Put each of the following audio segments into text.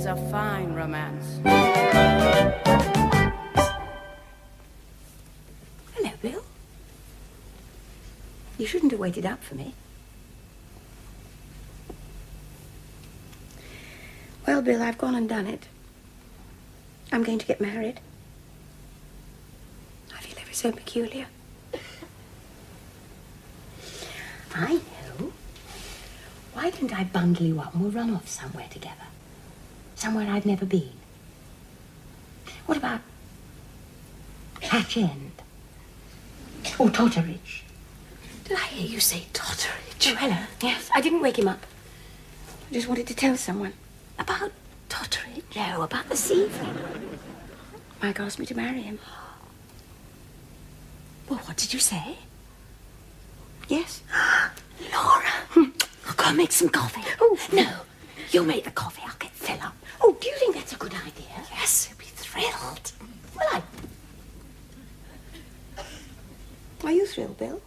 a fine romance. Hello, Bill. You shouldn't have waited up for me. Well, Bill, I've gone and done it. I'm going to get married. I feel ever so peculiar. I know. Why don't I bundle you up and we'll run off somewhere together? Somewhere I've never been. What about Hatch End? Or Totteridge? Did I hear you say Totteridge? Oh, hello. Yes, I didn't wake him up. I just wanted to tell someone. About Totteridge? No, about this evening. Mike asked me to marry him. Well, what did you say? Yes. Laura, I'll go and make some coffee. Oh, no. You make the coffee. I'll get Phil up. Oh, do you think that's a good idea? Yes, he'll be thrilled. Well, Are you thrilled, Bill?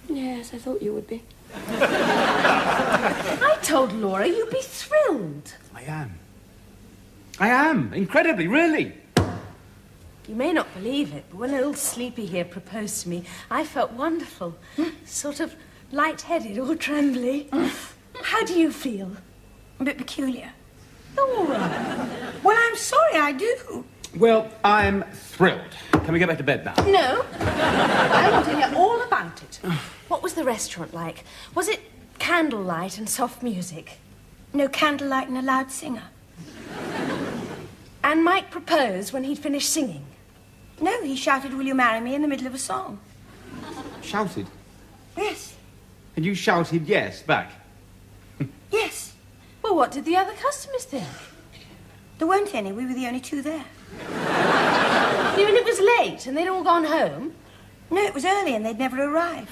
Yes, I thought you would be. I told Laura you'd be thrilled. I am. Incredibly, really. You may not believe it, but when little Sleepy here proposed to me, I felt wonderful. Sort of light-headed or trembly. How do you feel? A bit peculiar. Laura. Well, I'm sorry, I do. Well, I'm thrilled. Can we get back to bed now? No. I want to hear all about it. What was the restaurant like? Was it candlelight and soft music? No candlelight and a loud singer. And Mike proposed when he'd finished singing? No, he shouted, "Will you marry me?" in the middle of a song. Shouted? Yes. And you shouted yes back? Yes. Well, what did the other customers think? There weren't any. We were the only two there. You mean it was late and they'd all gone home? No, it was early and they'd never arrived.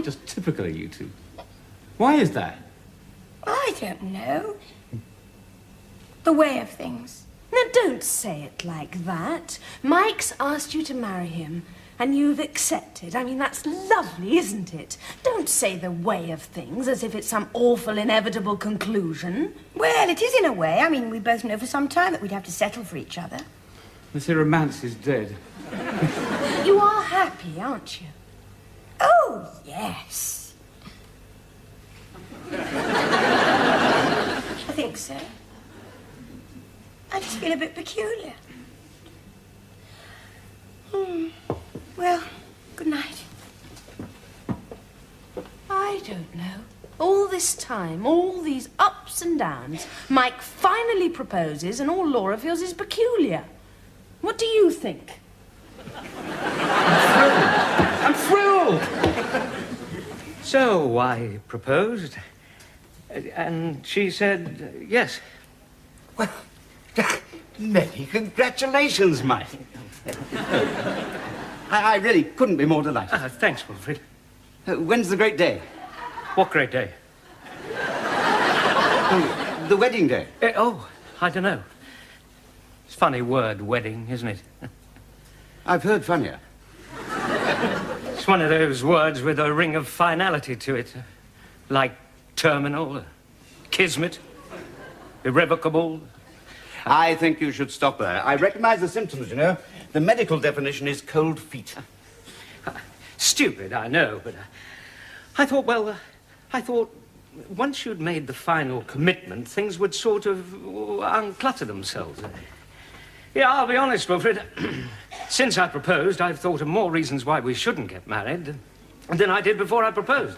Just typical of you two. Why is that? I don't know. The way of things. Now, don't say it like that. Mike's asked you to marry him, and you've accepted. I mean, that's lovely, isn't it? Don't say the way of things as if it's some awful, inevitable conclusion. Well, it is in a way. I mean, we both know for some time that we'd have to settle for each other. They say romance is dead. You are happy, aren't you? Oh, yes. I think so. I just feel a bit peculiar. Well, good night. I don't know. All this time, all these ups and downs, Mike finally proposes and all Laura feels is peculiar. What do you think? I'm thrilled! So I proposed, and she said yes. Well, many congratulations, Mike. I really couldn't be more delighted. Thanks, Wilfred. When's the great day? What great day? The wedding day. I don't know. It's a funny word, wedding, isn't it? I've heard funnier. It's one of those words with a ring of finality to it. Like terminal, kismet, irrevocable. I think you should stop there. I recognize the symptoms, you know. The medical definition is cold feet. Stupid, I know, but I thought once you'd made the final commitment, things would sort of unclutter themselves. Yeah, I'll be honest, Wilfred. Since I proposed, I've thought of more reasons why we shouldn't get married than I did before I proposed.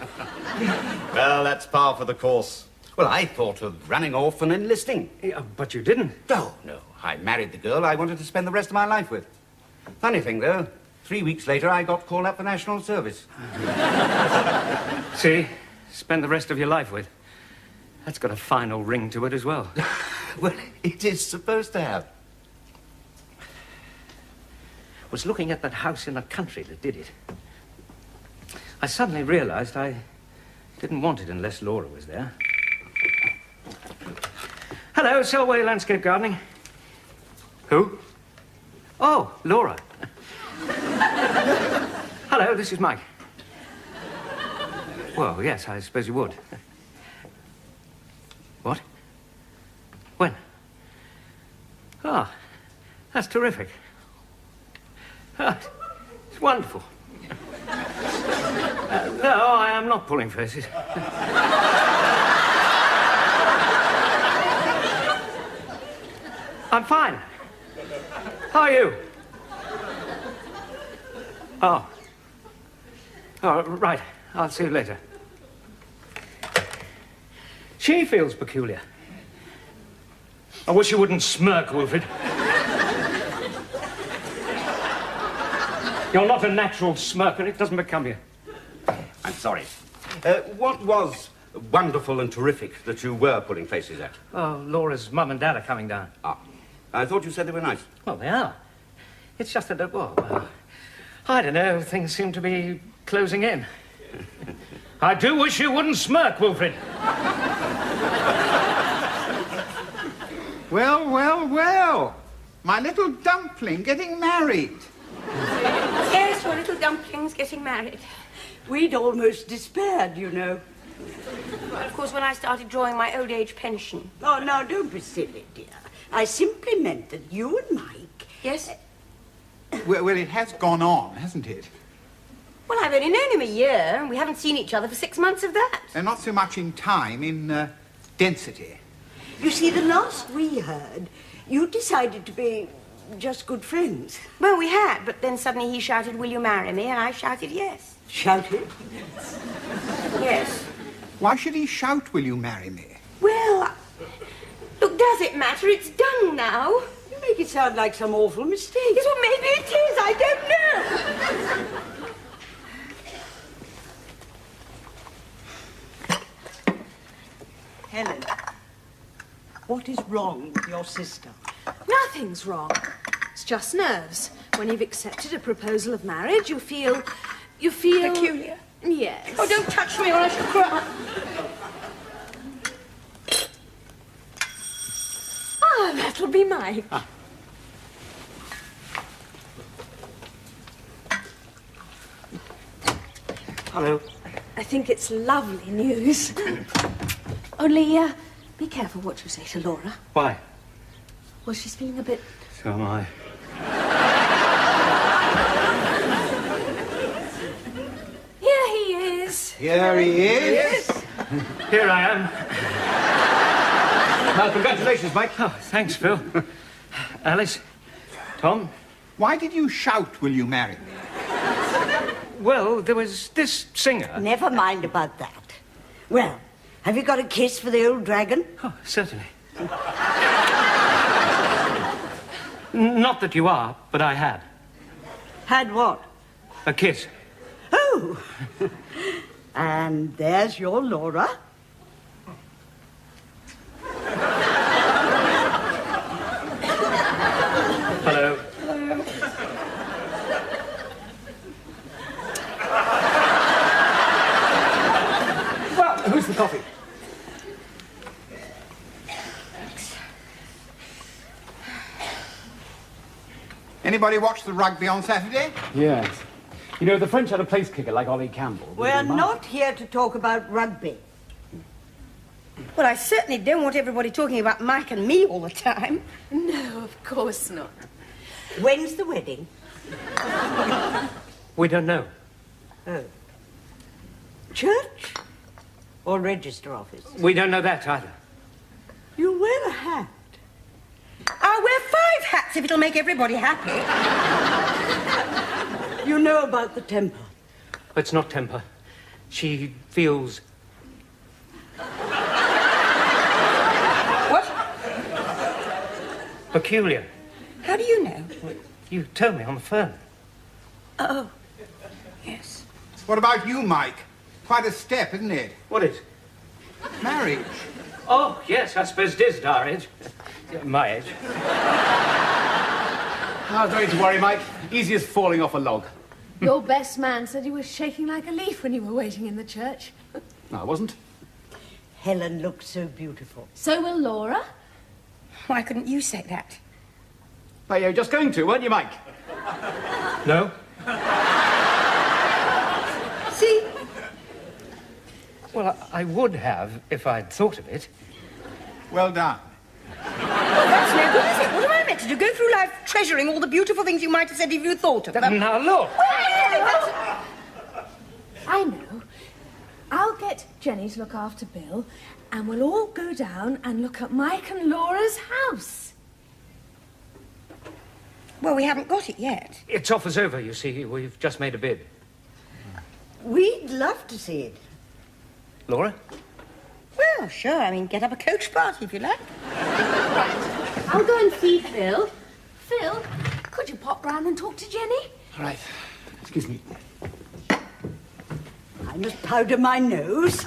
Well, that's par for the course. Well, I thought of running off and enlisting. Yeah, but you didn't. Oh, no. I married the girl I wanted to spend the rest of my life with. Funny thing, though, 3 weeks later, I got called up for national service. See? Spend the rest of your life with. That's got a final ring to it as well. Well, it is supposed to have. Was looking at that house in the country that did it. I suddenly realized I didn't want it unless Laura was there. Hello, Selway Landscape Gardening. Who? Oh, Laura. Hello, this is Mike. Well, yes, I suppose you would. When? Ah, that's terrific. Ah, it's wonderful. No, I am not pulling faces. I'm fine. How are you? Oh. Oh, right. I'll see you later. She feels peculiar. I wish you wouldn't smirk, Wilfred. You're not a natural smirker. It doesn't become you. I'm sorry. What was wonderful and terrific that you were pulling faces at? Oh, Laura's mum and dad are coming down. Ah, I thought you said they were nice. Well, they are. It's just that, I don't know, things seem to be closing in. I do wish you wouldn't smirk, Wilfred. Well, well, well. My little dumpling getting married. Yes, your little dumpling's getting married. We'd almost despaired, you know. Well, of course, when I started drawing my old age pension. Oh, now, don't be silly, dear. I simply meant that you and Mike... Yes? Well, it has gone on, hasn't it? Well, I've only known him a year, and we haven't seen each other for 6 months of that. And not so much in time, in density. You see, the last we heard, you decided to be just good friends. Well, we had, but then suddenly he shouted, "Will you marry me?" And I shouted yes. Shouted? Yes. Why should he shout, "Will you marry me"? Well, look, does it matter? It's done now. You make it sound like some awful mistake. Yes, well, maybe it is. I don't know. Helen, what is wrong with your sister? Nothing's wrong. It's just nerves. When you've accepted a proposal of marriage, you feel... Peculiar. Yes. Oh, don't touch me or I shall cry. Ah, that'll be Mike. Hello. I think it's lovely news. Only, be careful what you say to Laura. Why? Well, she's feeling a bit... So am I. Here he is. Here he is. Here I am. Well, congratulations, Mike. Oh, thanks, Phil. Alice? Tom? Why did you shout, "Will you marry me"? Well, there was this singer. Never mind about that. Well, have you got a kiss for the old dragon? Oh, certainly. Not that you are, but I had. Had what? A kiss. Oh! And there's your Laura. Hello. Well, who's the coffee? Anybody watch the rugby on Saturday? Yes. You know, the French had a place kicker like Ollie Campbell. We're not here to talk about rugby. Well, I certainly don't want everybody talking about Mike and me all the time. No, of course not. When's the wedding? We don't know. Oh. Church? Or register office? We don't know that either. You wear a hat. I'll wear 5 hats if it'll make everybody happy. You know about the temper. It's not temper. She feels... What? peculiar. How do you know? You told me on the phone. Oh, yes. What about you, Mike? Quite a step, isn't it? What is? Marriage. Oh, yes, I suppose it is at our age. My age. Oh, don't need to worry, Mike. Easy as falling off a log. Your best man said he was shaking like a leaf when you were waiting in the church. No, I wasn't. Helen looks so beautiful. So will Laura. Why couldn't you say that? Oh, you were just going to, weren't you, Mike? No? See? Well, I would have if I'd thought of it. Well done. no good, is it? What am I meant to do? Go through life treasuring all the beautiful things you might have said if you thought of them? Now, look. I know. I'll get Jenny to look after Bill, and we'll all go down and look at Mike and Laura's house. Well, we haven't got it yet. Its offer's over, you see. We've just made a bid. We'd love to see it. Laura? Well, sure. I mean, get up a coach party if you like. I'll go and see Phil. Phil, could you pop round and talk to Jenny? All right. Excuse me. I must powder my nose.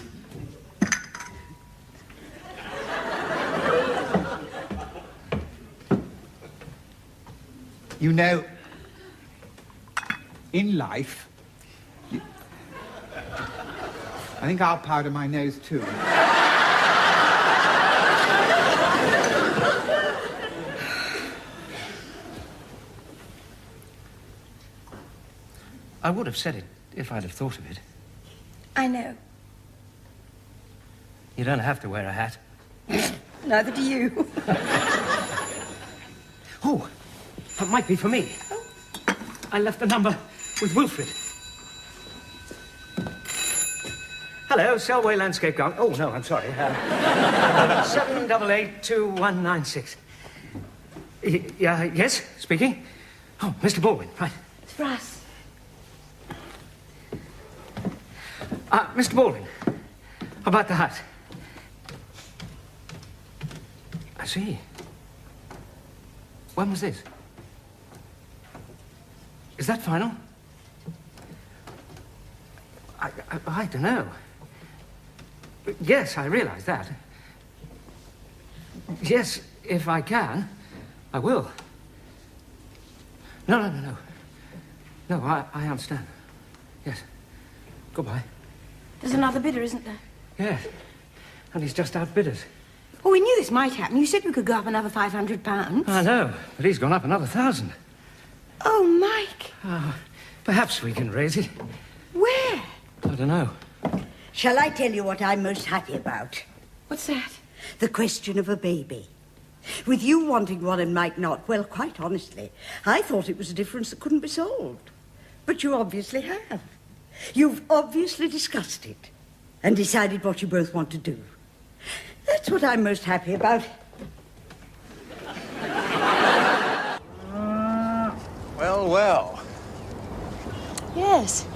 You know, in life, I think I'll powder my nose too. I would have said it if I'd have thought of it. I know. You don't have to wear a hat. Neither do you. Oh, that might be for me. I left the number with Wilfred. Hello, Selway Landscape Garden. Oh, no, I'm sorry. 7882196. Yeah, yes, speaking. Oh, Mr. Baldwin, right. It's for us. Mr. Baldwin, about the hat. I see. When was this? Is that final? I don't know. Yes, I realize that. Yes, if I can, I will. No. No, I understand. Yes. Goodbye. There's another bidder, isn't there? Yes. And he's just outbid us. Well, we knew this might happen. You said we could go up another £500. I know, but he's gone up another 1,000. Oh, Mike. Perhaps we can raise it. Where? I don't know. Shall I tell you what I'm most happy about? What's that? The question of a baby. With you wanting one and Mike not, well, quite honestly, I thought it was a difference that couldn't be solved. But you obviously have. You've obviously discussed it and decided what you both want to do. That's what I'm most happy about. Well. Yes.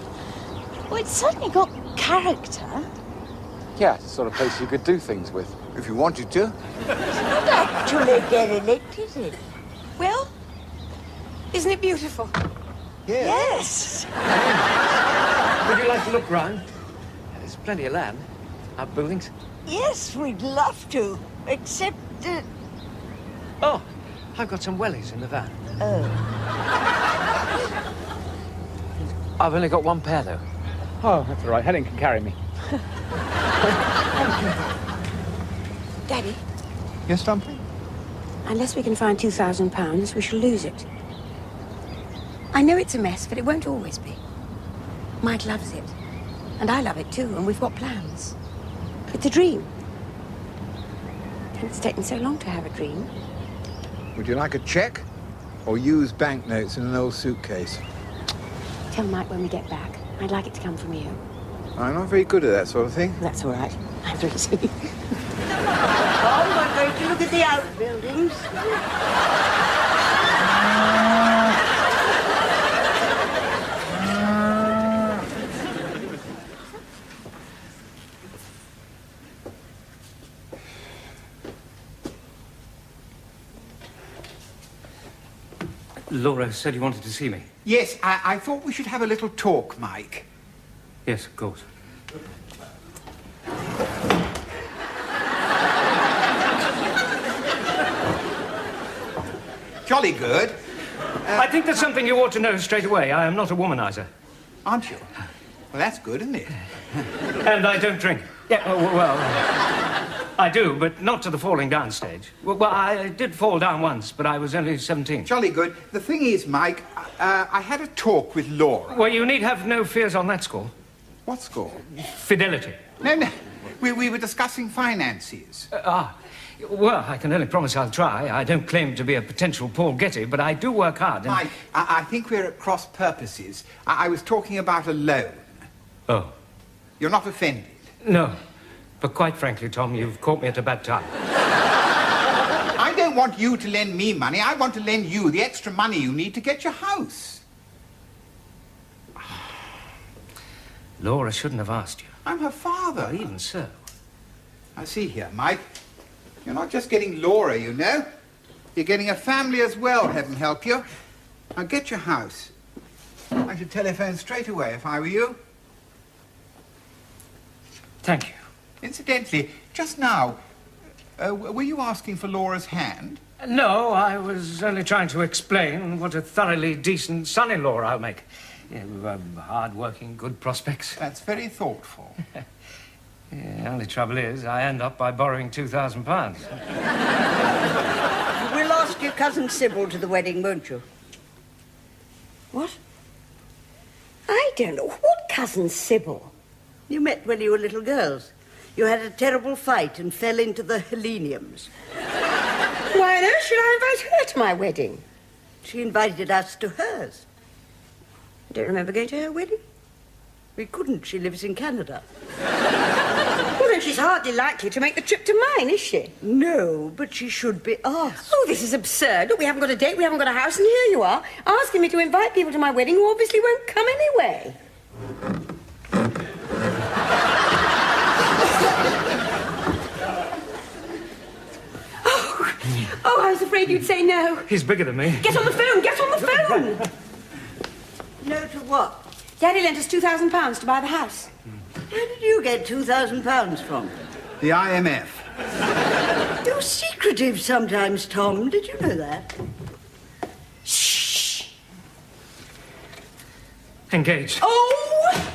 Well, it's certainly got character. Yeah, it's the sort of place you could do things with. If you wanted to. Not actually derelict, is it? Well, isn't it beautiful? Yes. Would you like to look round? There's plenty of land. Our buildings. Yes, we'd love to. Except, Oh, I've got some wellies in the van. Oh. I've only got one pair, though. Oh, that's all right. Helen can carry me. Daddy, Yes, Dumpling? unless we can find £2,000, we shall lose it. I know it's a mess, but it won't always be. Mike loves it. And I love it too, and we've got plans. It's a dream. And it's taken so long to have a dream. Would you like a cheque? Or used banknotes in an old suitcase? Tell Mike when we get back. I'd like it to come from you. I'm not very good at that sort of thing. That's all right. I'm very silly. Oh, we're going to look at the outbuildings. Laura said you wanted to see me. Yes, I thought we should have a little talk, Mike. Yes, of course. Jolly good. I think there's something you ought to know straight away. I am not a womanizer. Aren't you? Well, that's good, isn't it? And I don't drink. Yeah, I do, but not to the falling down stage. Well, I did fall down once, but I was only 17. Jolly good. The thing is, Mike, I had a talk with Laura. Well, you need have no fears on that score. What score? Fidelity. No. We were discussing finances. Well, I can only promise I'll try. I don't claim to be a potential Paul Getty, but I do work hard. And... Mike, I think we're at cross purposes. I was talking about a loan. Oh. You're not offended? No. But quite frankly, Tom, you've caught me at a bad time. I don't want you to lend me money. I want to lend you the extra money you need to get your house. Laura shouldn't have asked you. I'm her father. Even so. I see here, Mike. You're not just getting Laura, you know. You're getting a family as well, heaven help you. Now get your house. I should telephone straight away if I were you. Thank you. Incidentally, just now, were you asking for Laura's hand? No, I was only trying to explain what a thoroughly decent son-in-law I'll make. Hard-working, good prospects. That's very thoughtful. The only trouble is, I end up by borrowing £2,000. We'll ask your cousin Sybil to the wedding, won't you? What? I don't know. What cousin Sybil? You met when you were little girls. You had a terrible fight and fell into the Heleniums. Why on earth should I invite her to my wedding? She invited us to hers. I don't remember going to her wedding. We couldn't. She lives in Canada. Well, then she's hardly likely to make the trip to mine, is she? No, but she should be asked. Oh, this is absurd. Look, we haven't got a date, we haven't got a house, and here you are, asking me to invite people to my wedding who obviously won't come anyway. Oh, I was afraid you'd say no. He's bigger than me. Get on the phone, get on the phone! No to what? Daddy lent us £2,000 to buy the house. Where did you get £2,000 from? The IMF. You're secretive sometimes, Tom. Did you know that? Shh! Engaged. Oh!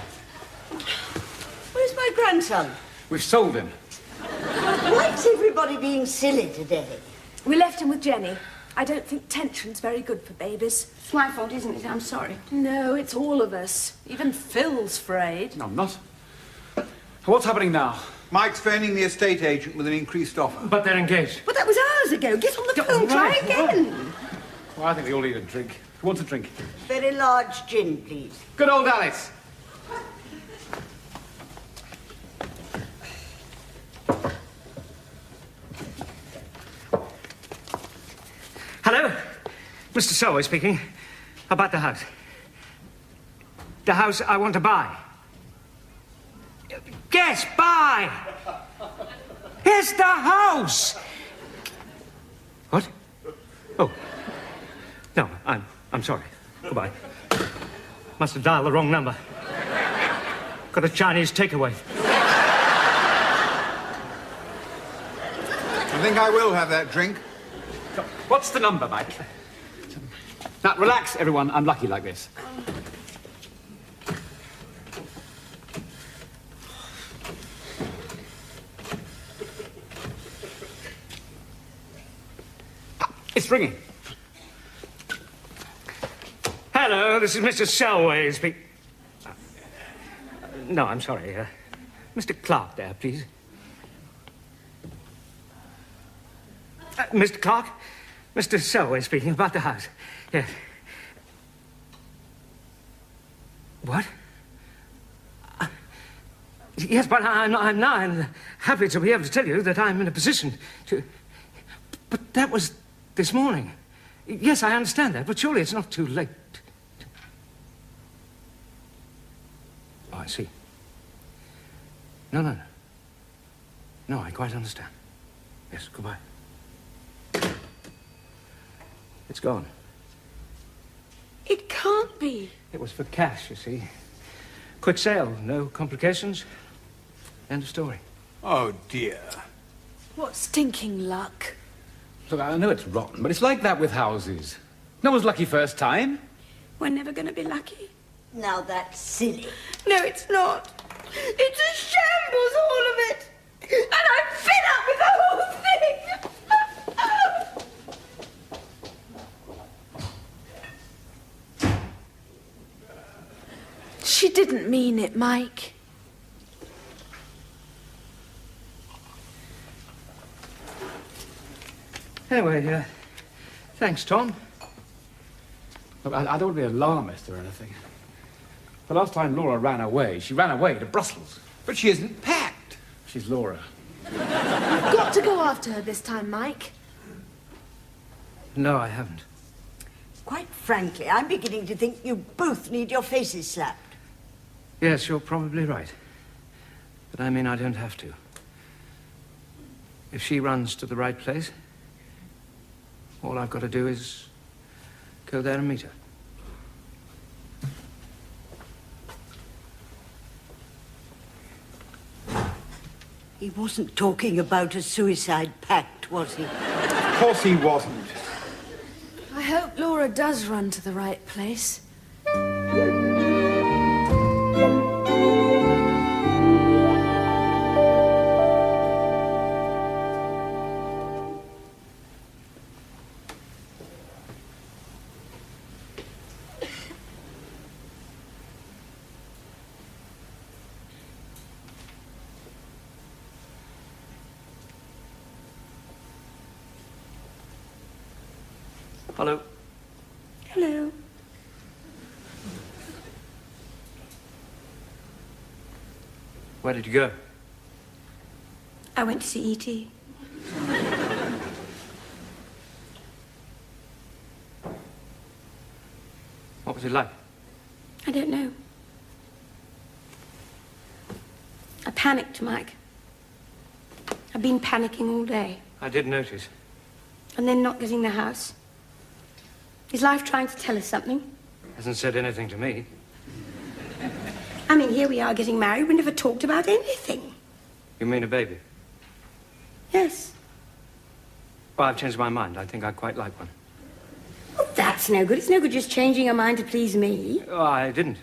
Where's my grandson? We've sold him. Why's everybody being silly today? We left him with Jenny. I don't think tension's very good for babies. It's my fault, isn't it? I'm sorry. No, it's all of us. Even Phil's frayed. No, I'm not. What's happening now? Mike's phoning the estate agent with an increased offer. But they're engaged. But that was hours ago. Get on the phone, try again. Well, I think they all need a drink. Who wants a drink? Very large gin, please. Good old Alice. Hello? Mr. Selway speaking. About the house. The house I want to buy. Yes, buy! Here's the house! What? Oh. No, I'm sorry. Goodbye. Must have dialed the wrong number. Got a Chinese takeaway. I think I will have that drink. What's the number, Mike? Now, relax, everyone. I'm lucky like this. It's ringing. Hello, this is Mr. Selway speaking. No, I'm sorry. Mr. Clark there, please. Mr. Clark? Mr. Selway speaking about the house. Yes. What? Yes, but I'm now happy to be able to tell you that I'm in a position to... But that was this morning. Yes, I understand that, but surely it's not too late. Oh, I see. No. No, I quite understand. Yes, goodbye. It's gone. It can't be. It was for cash, you see. Quick sale, no complications. End of story. Oh, dear. What stinking luck. Look, I know it's rotten, but it's like that with houses. No one's lucky first time. We're never going to be lucky. Now that's silly. No, it's not. It's a shambles, all of it. And I'm fed up with the whole thing. She didn't mean it, Mike. Anyway, thanks, Tom. Look, I don't want to be alarmist or anything. The last time Laura ran away, she ran away to Brussels. But she isn't packed. She's Laura. You've got to go after her this time, Mike. No, I haven't. Quite frankly, I'm beginning to think you both need your faces slapped. Yes, you're probably right. But I mean, I don't have to. If she runs to the right place, all I've got to do is go there and meet her. He wasn't talking about a suicide pact, was he? Of course he wasn't. I hope Laura does run to the right place. Hello. Hello. Where did you go? I went to see E.T. What was it like? I don't know. I panicked, Mike. I've been panicking all day. I did notice. And then not getting the house. Is life trying to tell us something? Hasn't said anything to me. I mean, here we are getting married. We never talked about anything. You mean a baby? Yes. Well, I've changed my mind. I think I quite like one. Oh, that's no good. It's no good just changing your mind to please me. Oh, I didn't.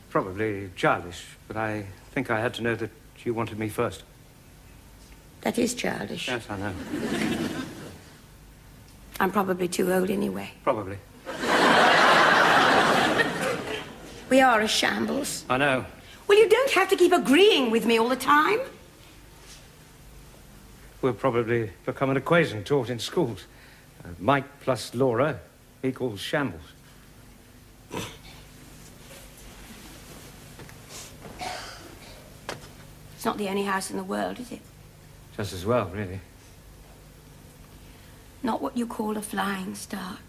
Probably childish, but I think I had to know that you wanted me first. That is childish. Yes, I know. I'm probably too old anyway. Probably. We are a shambles. I know. Well, you don't have to keep agreeing with me all the time. We'll probably become an equation taught in schools. Mike plus Laura equals shambles. It's not the only house in the world, is it? Just as well, really. Not what you call a flying start.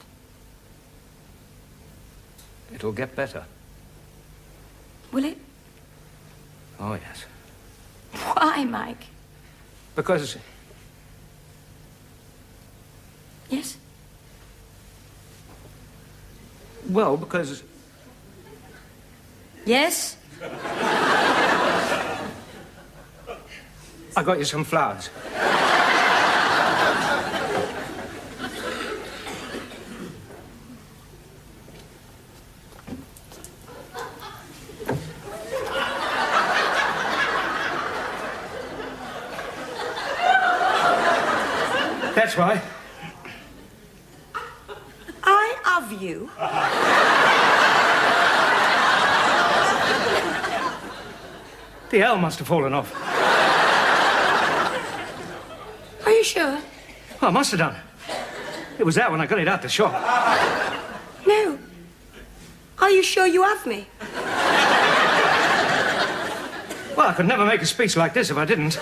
It'll get better. Will it? Oh, yes. Why, Mike? Because... Yes? Well, because... Yes? I got you some flowers. That's why. I love you. The L must have fallen off. Are you sure? Oh, I must have done. It was there when I got it out the shop. No. Are you sure you have me? Well, I could never make a speech like this if I didn't.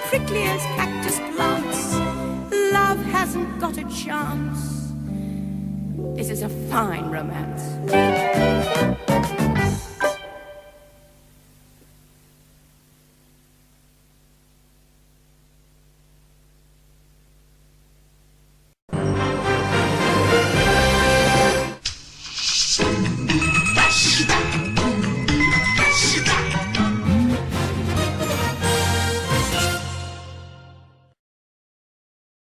Prickly as cactus plants. Love hasn't got a chance. This is a fine romance.